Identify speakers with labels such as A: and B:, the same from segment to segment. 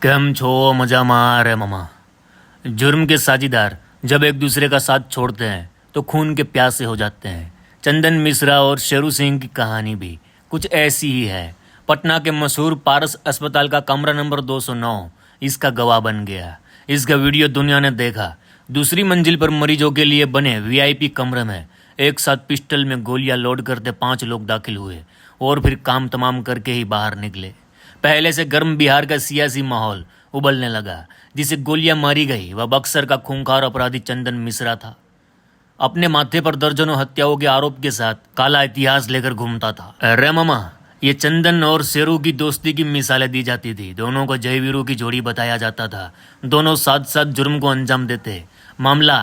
A: कम छो मजा मार है मामा। जुर्म के साझीदार जब एक दूसरे का साथ छोड़ते हैं तो खून के प्यासे हो जाते हैं। चंदन मिश्रा और शेरू सिंह की कहानी भी कुछ ऐसी ही है। पटना के मशहूर पारस अस्पताल का कमरा नंबर 209 इसका गवाह बन गया। इसका वीडियो दुनिया ने देखा। दूसरी मंजिल पर मरीजों के लिए बने वीआईपी कमरे में एक साथ पिस्टल में गोलियां लोड करते 5 लोग दाखिल हुए और फिर काम तमाम करके ही बाहर निकले। पहले से गर्म बिहार का सियासी माहौल उबलने लगा। जिसे गोलियां मारी गई वह बक्सर का खूंखार अपराधी चंदन मिश्रा था। अपने माथे पर दर्जनों हत्याओं के आरोप के साथ काला इतिहास लेकर घूमता था। अरे मामा, ये चंदन और शेरू की दोस्ती की मिसालें दी जाती थी। दोनों को जयवीरों की जोड़ी बताया जाता था। दोनों साथ साथ जुर्म को अंजाम देते। मामला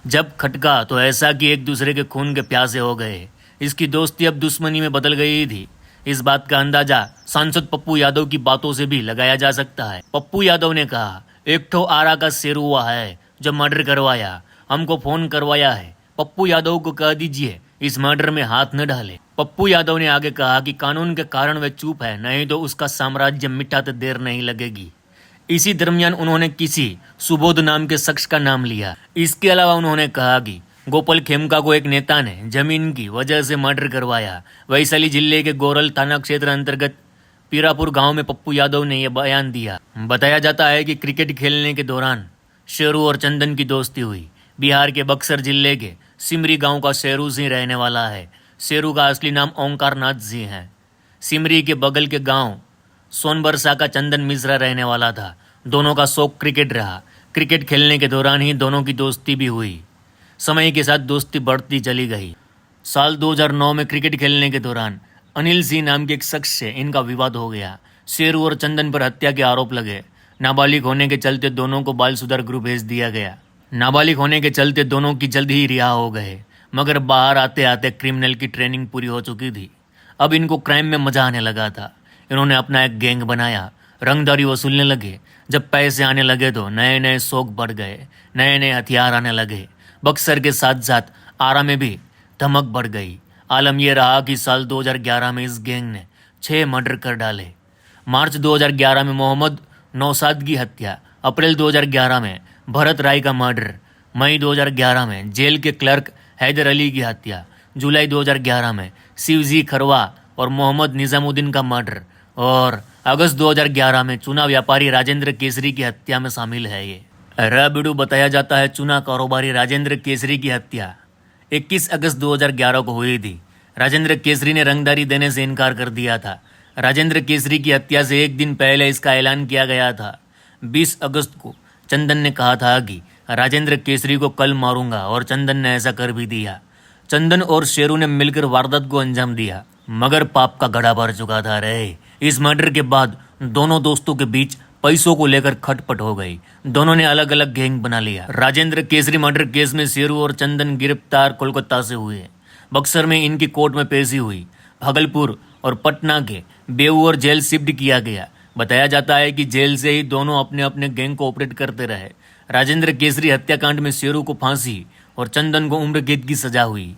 A: जब खटका तो ऐसा कि एक दूसरे के खून के प्यासे हो गए। इसकी दोस्ती अब दुश्मनी में बदल गई थी। इस बात का अंदाजा सांसद पप्पू यादव की बातों से भी लगाया जा सकता है। पप्पू यादव ने कहा, एक ठो आरा का शेरू हुआ है जो मर्डर करवाया, हमको फोन करवाया है। पप्पू यादव को कह दीजिए इस मर्डर में हाथ न डाले। पप्पू यादव ने आगे कहा कि कानून के कारण वह चुप है, नहीं तो उसका साम्राज्य मिटाते देर नहीं लगेगी। इसी दरमियान उन्होंने किसी सुबोध नाम के शख्स का नाम लिया। इसके अलावा उन्होंने कहा कि गोपाल खेमका को एक नेता ने जमीन की वजह से मर्डर करवाया। वैशाली जिले के गोरल थाना क्षेत्र अंतर्गत पीरापुर गांव में पप्पू यादव ने यह बयान दिया। बताया जाता है कि क्रिकेट खेलने के दौरान शेरू और चंदन की दोस्ती हुई। बिहार के बक्सर जिले के सिमरी गांव का शेरू सिंह रहने वाला है। शेरू का असली नाम ओंकार नाथ सिंह है। सिमरी के बगल के गांव सोनबरसा का चंदन मिश्रा रहने वाला था। दोनों का शौक क्रिकेट रहा। क्रिकेट खेलने के दौरान ही दोनों की दोस्ती भी हुई। समय के साथ दोस्ती बढ़ती चली गई। साल 2009 में क्रिकेट खेलने के दौरान अनिल सिंह नाम के एक शख्स से इनका विवाद हो गया। शेरू और चंदन पर हत्या के आरोप लगे। नाबालिग होने के चलते दोनों को बाल सुधार गृह भेज दिया गया। नाबालिग होने के चलते दोनों की जल्द ही रिहा हो गए, मगर बाहर आते आते क्रिमिनल की ट्रेनिंग पूरी हो चुकी थी। अब इनको क्राइम में मजा आने लगा था। इन्होंने अपना एक गैंग बनाया, रंगदारी वसूलने लगे। जब पैसे आने लगे तो नए नए शौक बढ़ गए, नए नए हथियार आने लगे। बक्सर के साथ साथ आरा में भी धमक बढ़ गई। आलम यह रहा कि साल 2011 में इस गैंग ने 6 मर्डर कर डाले। मार्च 2011 में मोहम्मद नौशाद की हत्या, अप्रैल 2011 में भरत राय का मर्डर, मई 2011 में जेल के क्लर्क हैदर अली की हत्या, जुलाई 2011 में शिवजी खरवा और मोहम्मद निजामुद्दीन का मर्डर और अगस्त 2011 में चूना व्यापारी राजेंद्र केसरी की हत्या में शामिल है। ये रबिडू बताया जाता है। चूना कारोबारी राजेंद्र केसरी की हत्या 21 अगस्त 2011 को हुई थी। राजेंद्र केसरी ने रंगदारी देने से इनकार कर दिया था। राजेंद्र केसरी की हत्या से एक दिन पहले इसका ऐलान किया गया था। 20 अगस्त को चंदन ने कहा था कि राजेंद्र केसरी को कल मारूंगा और चंदन ने ऐसा कर भी दिया। चंदन और शेरू ने मिलकर वारदात को अंजाम दिया, मगर पाप का घड़ा भर चुका था रे। इस मर्डर के बाद दोनों दोस्तों के बीच पैसों को लेकर खटपट हो गई। दोनों ने अलग अलग गैंग बना लिया। राजेंद्र केसरी मर्डर केस में शेरू और चंदन गिरफ्तार कोलकाता से हुए। बक्सर में इनकी कोर्ट में पेशी हुई। भागलपुर और पटना के बेऊर जेल शिफ्ट किया गया। बताया जाता है कि जेल से ही दोनों अपने अपने गैंग को ऑपरेट करते रहे। राजेंद्र केसरी हत्याकांड में शेरू को फांसी और चंदन को उम्र कैद की सजा हुई।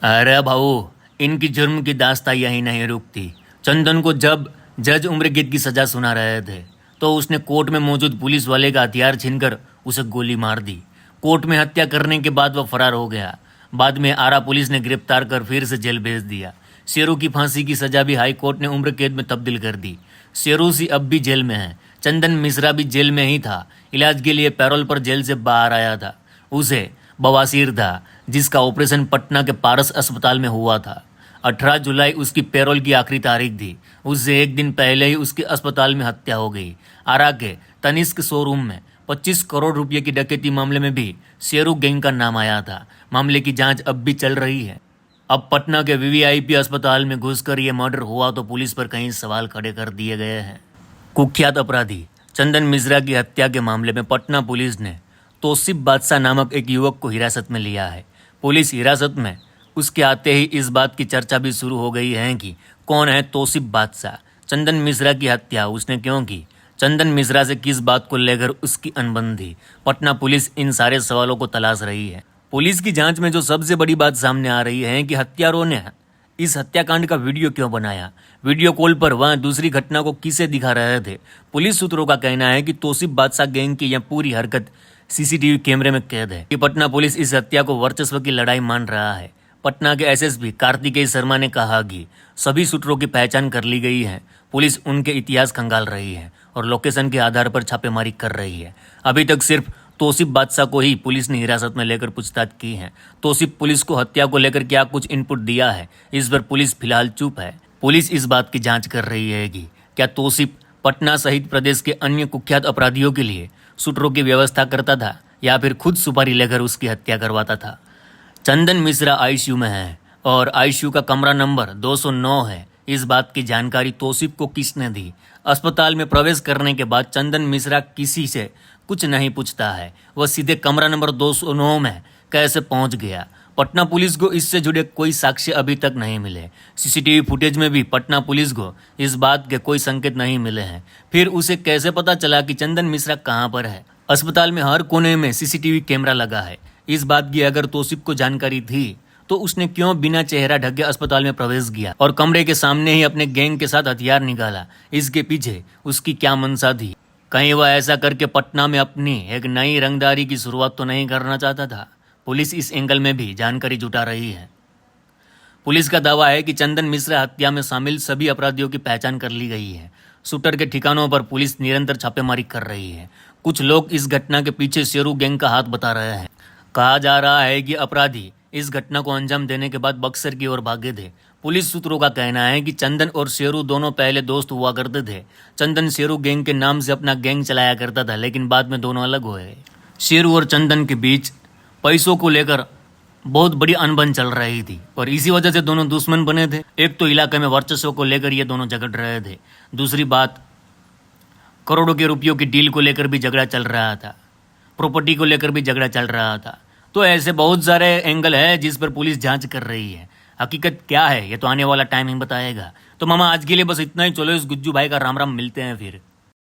A: अरे भाऊ, इनकी जुर्म की दास्तां यही नहीं रुकती। चंदन को जब जज उम्र कैद की सजा सुना रहे थे तो उसने कोर्ट में मौजूद पुलिस वाले का हथियार छीनकर उसे गोली मार दी। कोर्ट में हत्या करने के बाद वह फरार हो गया। बाद में आरा पुलिस ने गिरफ्तार कर फिर से जेल भेज दिया। शेरू की फांसी की सजा भी हाई कोर्ट ने उम्र कैद में तब्दील कर दी। शेरू सी अब भी जेल में है। चंदन मिश्रा भी जेल में ही था। इलाज के लिए पैरोल पर जेल से बाहर आया था। उसे बवासीर था, जिसका ऑपरेशन पटना के पारस अस्पताल में हुआ था। 18 जुलाई उसकी पैरोल की आखिरी तारीख थी। उससे एक दिन पहले ही उसकी अस्पताल में हत्या हो गई। आरा के तनिष्क शोरूम में 25 करोड़ रुपए की डकैती मामले में भी शेरू गैंग का नाम आया था। मामले की जांच अब भी चल रही है। अब पटना के वीवीआईपी अस्पताल में घुसकर यह मर्डर हुआ तो पुलिस पर कई सवाल खड़े कर दिए गए हैं। कुख्यात अपराधी चंदन मिश्रा की हत्या के मामले में पटना पुलिस ने तौसीफ बादशाह नामक एक युवक को हिरासत में लिया है। पुलिस हिरासत में उसके आते ही इस बात की चर्चा भी शुरू हो गई है कि कौन है तौसीफ बादशाह। चंदन मिश्रा की हत्या उसने क्यों की? चंदन मिश्रा से किस बात को लेकर उसकी अनबन थी? पटना पुलिस इन सारे सवालों को तलाश रही है। पुलिस की जांच में जो सबसे बड़ी बात सामने आ रही है कि हत्यारों ने इस हत्याकांड का वीडियो क्यों बनाया, वीडियो कॉल पर वह दूसरी घटना को किसे दिखा रहे थे। पुलिस सूत्रों का कहना है कि तौसीफ बादशाह गैंग की यह पूरी हरकत सीसीटीवी कैमरे में कैद है कि पटना पुलिस इस हत्या को वर्चस्व की लड़ाई मान रहा है। पटना के एसएसपी कार्तिकेय शर्मा ने कहा कि सभी सूत्रों की पहचान कर ली गई है, पुलिस उनके इतिहास खंगाल रही है और लोकेशन के आधार पर छापेमारी कर रही है। अभी तक सिर्फ तौसीफ बादशाह को ही पुलिस ने हिरासत में लेकर पूछताछ की है। तौसीफ पुलिस को हत्या को लेकर क्या कुछ इनपुट दिया है, इस पर पुलिस फिलहाल चुप है। पुलिस इस बात की जांच कर रही है कि क्या तौसीफ पटना सहित प्रदेश के अन्य कुख्यात अपराधियों के लिए सूत्रों की व्यवस्था करता था या फिर खुद सुपारी लेकर उसकी हत्या करवाता था। चंदन मिश्रा आईसीयू में है और आईसीयू का कमरा नंबर 209 है। इस बात की जानकारी तौसीफ को किसने दी? अस्पताल में प्रवेश करने के बाद चंदन मिश्रा किसी से कुछ नहीं पूछता है, वह सीधे कमरा नंबर 209 में कैसे पहुंच गया। पटना पुलिस को इससे जुड़े कोई साक्ष्य अभी तक नहीं मिले। सीसीटीवी फुटेज में भी पटना पुलिस को इस बात के कोई संकेत नहीं मिले हैं। फिर उसे कैसे पता चला कि चंदन मिश्रा कहाँ पर है? अस्पताल में हर कोने में सीसीटीवी कैमरा लगा है। इस बात की अगर तौसीफ को जानकारी थी तो उसने क्यों बिना चेहरा ढके अस्पताल में प्रवेश किया और कमरे के सामने ही अपने गैंग के साथ हथियार निकाला? इसके पीछे उसकी क्या मंशा थी? कहीं वह ऐसा करके पटना में अपनी एक नई रंगदारी की शुरुआत तो नहीं करना चाहता था? पुलिस इस एंगल में भी जानकारी जुटा रही है। पुलिस का दावा है कि चंदन मिश्रा हत्या में शामिल सभी अपराधियों की पहचान कर ली गई है। शूटर के ठिकानों पर पुलिस निरंतर छापेमारी कर रही है। कुछ लोग इस घटना के पीछे शेरू गैंग का हाथ बता रहे हैं। कहा जा रहा है कि अपराधी इस घटना को अंजाम देने के बाद बक्सर की ओर भागे थे। पुलिस सूत्रों का कहना है कि चंदन और शेरू दोनों पहले दोस्त हुआ करते थे। चंदन शेरू गैंग के नाम से अपना गैंग चलाया करता था, लेकिन बाद में दोनों अलग हुए। शेरू और चंदन के बीच पैसों को लेकर बहुत बड़ी अनबन चल रही थी और इसी वजह से दोनों दुश्मन बने थे। एक तो इलाके में वर्चस्व को लेकर ये दोनों झगड़ रहे थे, दूसरी बात करोड़ों के रुपयों की डील को लेकर भी झगड़ा चल रहा था, प्रॉपर्टी को लेकर भी झगड़ा चल रहा था। तो ऐसे बहुत सारे एंगल है जिस पर पुलिस जांच कर रही है। हकीकत क्या है ये तो आने वाला टाइम ही बताएगा। तो मामा आज के लिए बस इतना ही। चलो इस गुज्जू भाई का राम राम, मिलते हैं फिर।